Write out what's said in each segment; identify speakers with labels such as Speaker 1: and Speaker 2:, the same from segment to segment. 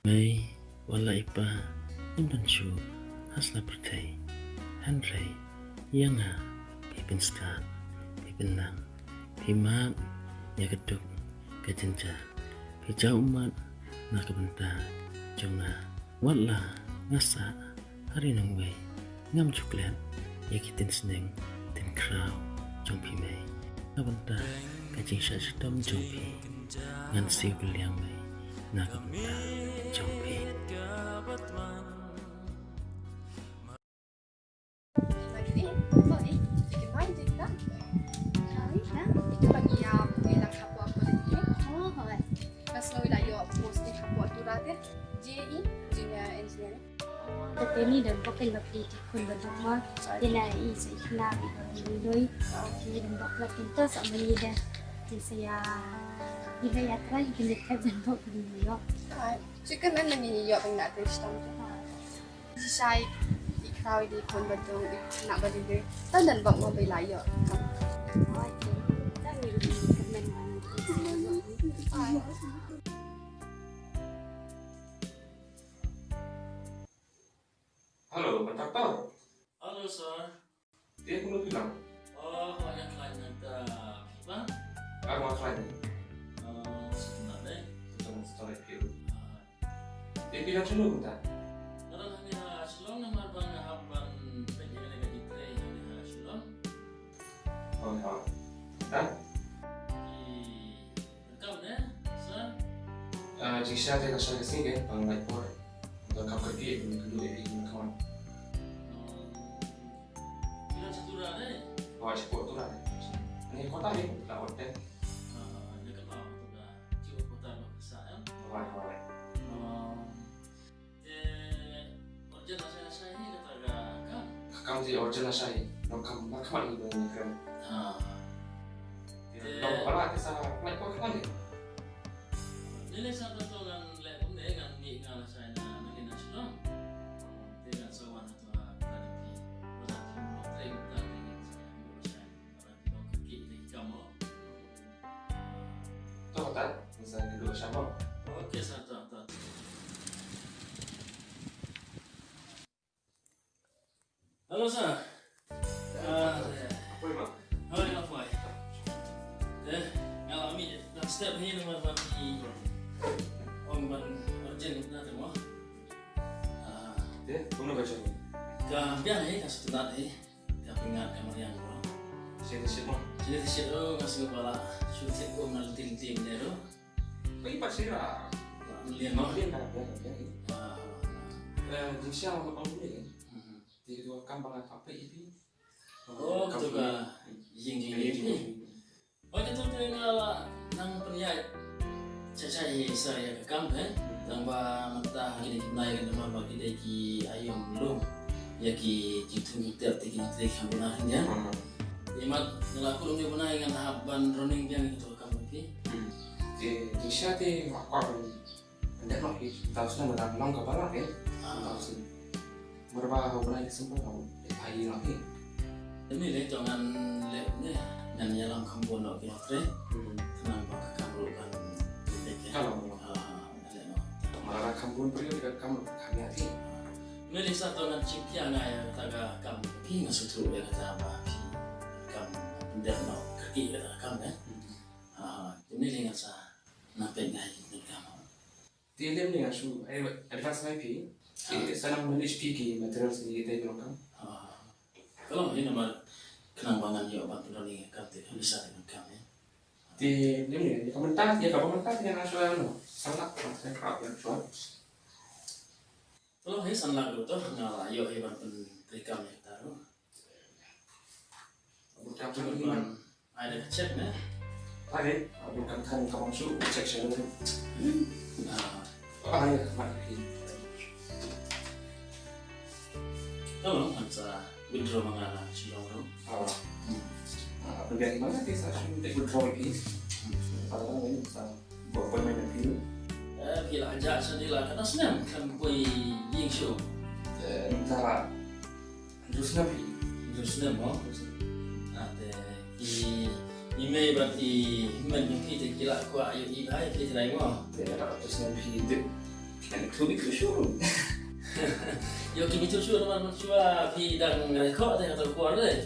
Speaker 1: May wala ipa imbanchu hasla pertai handrai yanga pipinskat pipinam pimam ya keduk kajenja hijau umat nak kebenta jonga wala ngasa hari nangwe ngam coklat ya kitin seneng tin kraw jong pi mai kabenta kajing sya sedom jong pi ngan siu beliang mai nak kebenta jong pi.
Speaker 2: Ini dan pakai lebih di kunci rumah, nilai saya kenal dulu, dan pakai pintu sama dia, saya dia terakhir kita kerja untuk New York.
Speaker 3: Chicken and New York in that dish. Saya ikhlau di kunci nak berdiri, dan bawa mobil layak.
Speaker 4: Halo, kontraktor.
Speaker 5: Halo, sir.
Speaker 4: Dia belum bilang.
Speaker 5: Oh, banyak klien apa?
Speaker 4: Aku mau klien.
Speaker 5: Sebenarnya.
Speaker 4: Setelah itu. Dia bilang dulu bentar.
Speaker 5: Kalau hanya selong nama bang abang penjaga gaji tray hanya selong.
Speaker 4: Oh, ya. Dan?
Speaker 5: Rekam ya, sir.
Speaker 4: Jika saya kasih ke sini kan, bang Mike untuk kamu kerja ini kedua ini kawan.
Speaker 5: Bilang satu rada.
Speaker 4: Wah, sepuluh tu lah. Ini kota ni, tak hotel.
Speaker 5: Dia kan mau tu dah cium kota besar ya.
Speaker 4: Wah.
Speaker 5: Origin saya ini kata kan.
Speaker 4: Kamu si original saya, nak kamu lagi dengan keren. Kalau kalau kita naik kau kan ni.
Speaker 5: Nilai satu tu kan lepas ni kan ni kalau saya nak nasional. Dengan sewan atau berarti berarti tren dan berarti kerja kamu.
Speaker 4: Tahu tak? Misalnya dulu siapa?
Speaker 5: Okey, satu. Halo, sir.
Speaker 4: Apa ini?
Speaker 5: Hai, apa? Kalau kami dah step ni nomor bagi orang urgent kita tengok.
Speaker 4: Dia, kamu nak baca ni?
Speaker 5: Biar kasih tunat ingat kamar yang bro.
Speaker 4: Saya siapa?
Speaker 5: Jadi siapa kasih kepala syuting ko nalting dia tu.
Speaker 4: Bagi pasir lah.
Speaker 5: Melihat mau.
Speaker 4: Dia nak jika orang orang ni kan, dia tu kampang apa ini?
Speaker 5: Oh, betul kan? Jing ini. Waktu tu tengah nang penjat. Saya ke kamp tambah mata ini naik ke rumah bagi deki ayam belum. Ya ki jitu tiap teki kamu ya. Imat ngelaku dia benar dengan haban running dia gitu kamu ni.
Speaker 4: Jika dia aku hendak nak tahu sudah datang long kepala kan? Berapa benar semua kamu air lagi.
Speaker 5: Ini le jangan le ni dan jalan kamu nak kira tenang bak kamu kan.
Speaker 4: Kalau malah kamu pergi ke kamu kami hati.
Speaker 5: Ini satu dengan cipta ngaya kata kamu pi ngasutu ya kata apa pi kamu hendak nak kerja kata kamu ini dengan sa nampak ngaya kamu.
Speaker 4: Dia ni asu advance IP. Sana manage PK material sendiri kita bilang.
Speaker 5: Kalau ini nama kenangan ya apa tu ni kata bisa dengan kamu.
Speaker 4: Di ni komentar dia kalau komentar dia nasional no. Sangat saya kerap yang soal.
Speaker 5: Kalau hai sangat tu ngalah yo hebat pun rekam yang taruh.
Speaker 4: Bukan cuma
Speaker 5: ada cek ni.
Speaker 4: Tadi bukan kan kamu su cek saya tu. Ya, mari.
Speaker 5: Tolong hansa withdraw mengalah silong tu.
Speaker 4: Pergi mana kita sudah withdraw ini. Kalau ini bisa buat permainan film.
Speaker 5: Bila ajak sendirilah kata senang kan koi ying show.
Speaker 4: Cara terus nabi.
Speaker 5: Terus nama. Ada email berarti email mungkin kita kira aku ayo email kita lain mah.
Speaker 4: Terus nabi itu Kan itu syurut.
Speaker 5: Yo kini cucu teman cua bidang rekod deh atau keluar deh.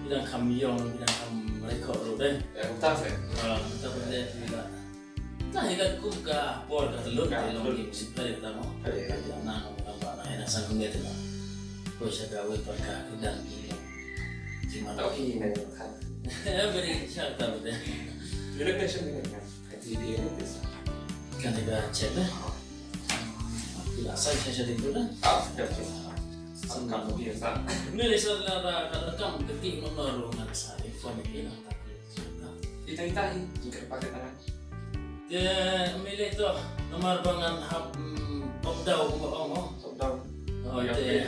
Speaker 5: Bidang kamyong, bidang rekod dulu deh.
Speaker 4: Ya utang saya.
Speaker 5: Kita berdaya tidak. Nah, ikan ku ka por ka telur ka long di musim pare kita mo.
Speaker 4: Iya.
Speaker 5: Nah, ngomong apa nah sang nget na. Ko siya gawe pagka kudan kilo. Cuma
Speaker 4: Tahu ini kan.
Speaker 5: beri siya ta berde.
Speaker 4: Jadi kan sih ini kan. Jadi dia itu.
Speaker 5: Kan ada cek dah. Tidak saya dulu dah.
Speaker 4: Sudah sih. Sangkam biasa.
Speaker 5: Ini lesar lara kada kam ketik nomor ngan sa iPhone ini tapi.
Speaker 4: Kita jika pakai tangan.
Speaker 5: Dia milih tu nomor bangan hap popdau mo.
Speaker 4: Sudah.
Speaker 5: Oh, itu ya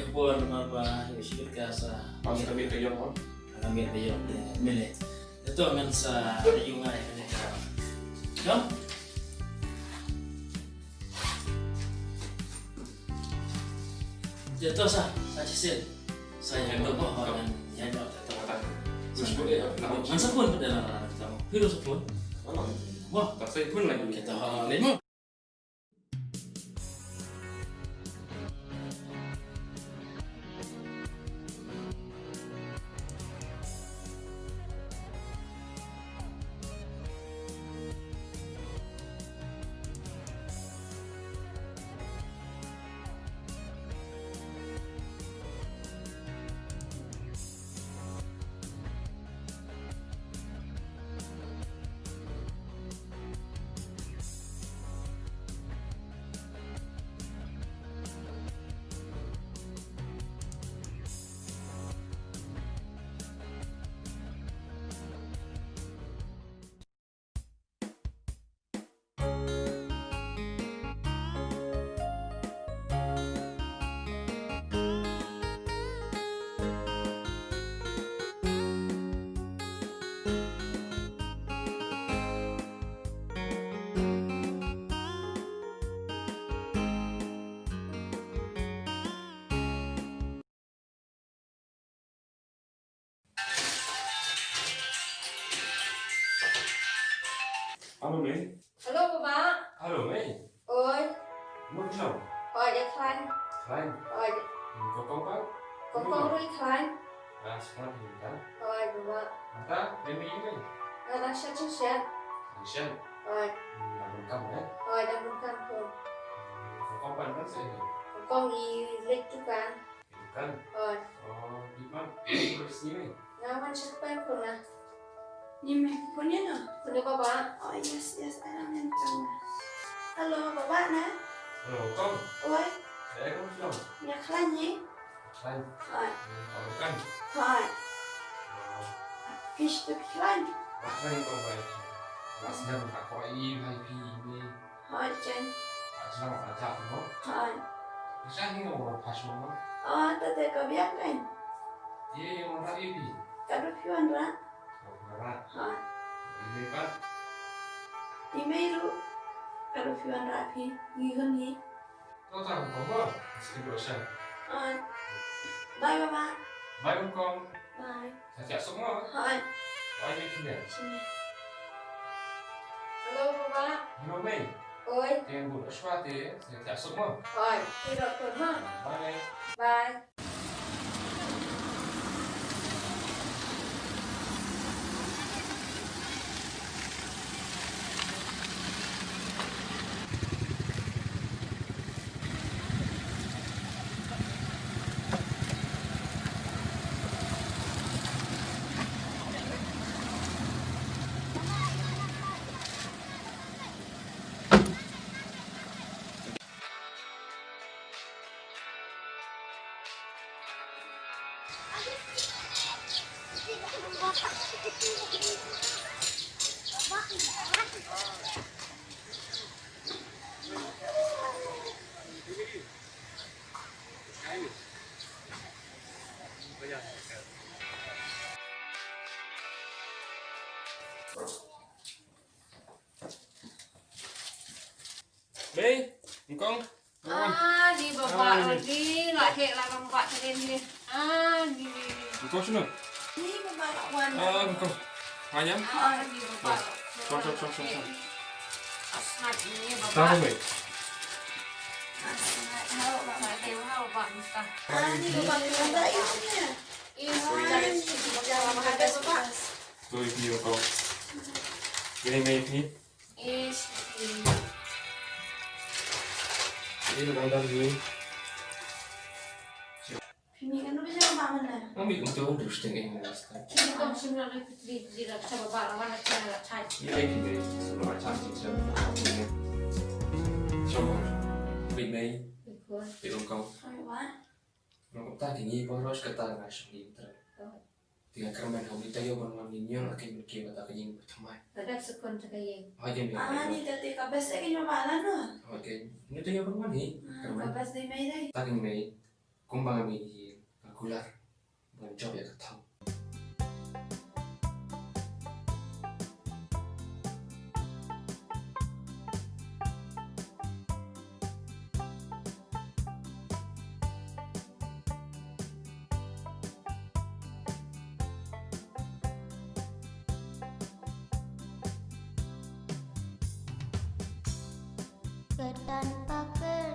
Speaker 5: kebun apa sih kasa.
Speaker 4: Pas kami ke yang mau.
Speaker 5: Kami dia milih. Itu ngan sa yungai kan. Kam? Dia tu sa cisil. Saya yang tu mo dan yang jauh tak tahu. Masa pun pada anak tamu. Virus pun. Wah,
Speaker 4: Tak saya pun lagi.
Speaker 5: kita lima.
Speaker 4: Halo Mei.
Speaker 3: Halo Bapak.
Speaker 4: Halo Mei.
Speaker 3: Oi,
Speaker 4: Mau jom?
Speaker 3: hỏi để Khanh.
Speaker 4: Lain.
Speaker 3: Hỏi
Speaker 4: Kau kau pak?
Speaker 3: có con đuôi Khanh.
Speaker 4: Sekolah di mana?
Speaker 3: Hỏi Bapak.
Speaker 4: Mata, demi ini.
Speaker 3: Ada set.
Speaker 4: Aisyah.
Speaker 3: Hỏi,
Speaker 4: Lalu kamu ya?
Speaker 3: hỏi đang muốn cam không?
Speaker 4: Kau kapan kan saya?
Speaker 3: Có con gì lịch chụp ăn?
Speaker 4: Kan?
Speaker 3: Hỏi,
Speaker 4: Oh, di mana? Di sini.
Speaker 3: ngawan siapa yang pernah?
Speaker 2: Nime, punya no?
Speaker 3: Punya Bapak.
Speaker 2: Oh yes, alam yang tahu. Halo, bapak na?
Speaker 4: Halo kau.
Speaker 2: Oi,
Speaker 4: Saya kamu jom.
Speaker 2: ya klan ye?
Speaker 4: Lain.
Speaker 2: Hai,
Speaker 4: Halo kan?
Speaker 2: hai. Kish tu klan.
Speaker 4: Lain kau baik. Masnya tak kau ini ini.
Speaker 2: Hai, Jen.
Speaker 4: Senang aja kamu.
Speaker 2: Hai.
Speaker 4: Bisa ni orang pas mana?
Speaker 2: Ah, tadi kau biar kan?
Speaker 4: Dia yang orang ini.
Speaker 2: Kado pion ra?
Speaker 4: Berat.
Speaker 2: Hai.
Speaker 4: Ini kan?
Speaker 2: Email kado pion ra pi. Ngihon ni.
Speaker 4: Kau tahu kamu? Meski dosen.
Speaker 2: Hai. Bye bapak.
Speaker 4: Baik kau.
Speaker 2: Bye.
Speaker 4: Saya semua.
Speaker 2: Hai.
Speaker 4: Baik ni.
Speaker 2: Sini.
Speaker 3: Halo Bapak.
Speaker 4: Halo Mei.
Speaker 3: Oi,
Speaker 4: Yang buat sesuatu saya tak semua.
Speaker 3: hỏi tidak pernah.
Speaker 4: Bye.
Speaker 3: Bye.
Speaker 4: Mei, engkau.
Speaker 3: À, đi Bapak lagi. Lại hệ lại bằng Bapak cho nên đi. À, đi.
Speaker 4: Engkau sana.
Speaker 2: Ni bapak kawan.
Speaker 4: Engkau. Ayam.
Speaker 3: À, đi Bapak.
Speaker 4: Xong.
Speaker 3: Asmat ini
Speaker 4: Tahu
Speaker 3: Bapak.
Speaker 4: Mei.
Speaker 2: Hao ba tayo hao ba musta?
Speaker 3: Hindi ko ba pinanda yun niya?
Speaker 6: Tôi nhiều câu. Cái này mày thì cái là đang gì?
Speaker 3: Pimi kan udah siapa mana?
Speaker 6: Không biết cũng tôi không được tiếng Anh là sao.
Speaker 2: Hindi ko simula na di ra sa baba naman at siya na chat.
Speaker 6: Như đây thì người sử dụng trang trình sớm cho mọi bị mày bị đông câu.
Speaker 3: Sorry, what?
Speaker 6: Nó cũng ta thì nghi boros kata nggak sendiri terus. Tiga kerman hau kita yo ban ninyo na kin ki bata kanyang thamai.
Speaker 2: Kadang sekon sa kayeng.
Speaker 6: Hai ke mi.
Speaker 3: Ni tadi kabes lagi nyoba lah no.
Speaker 6: Oke. Ni to yo ban ni. Kerman
Speaker 3: Kabes di mai dai.
Speaker 6: ta kin mei kumbang mi ni kalkular. Ban job ya katau.
Speaker 7: Ketan pakai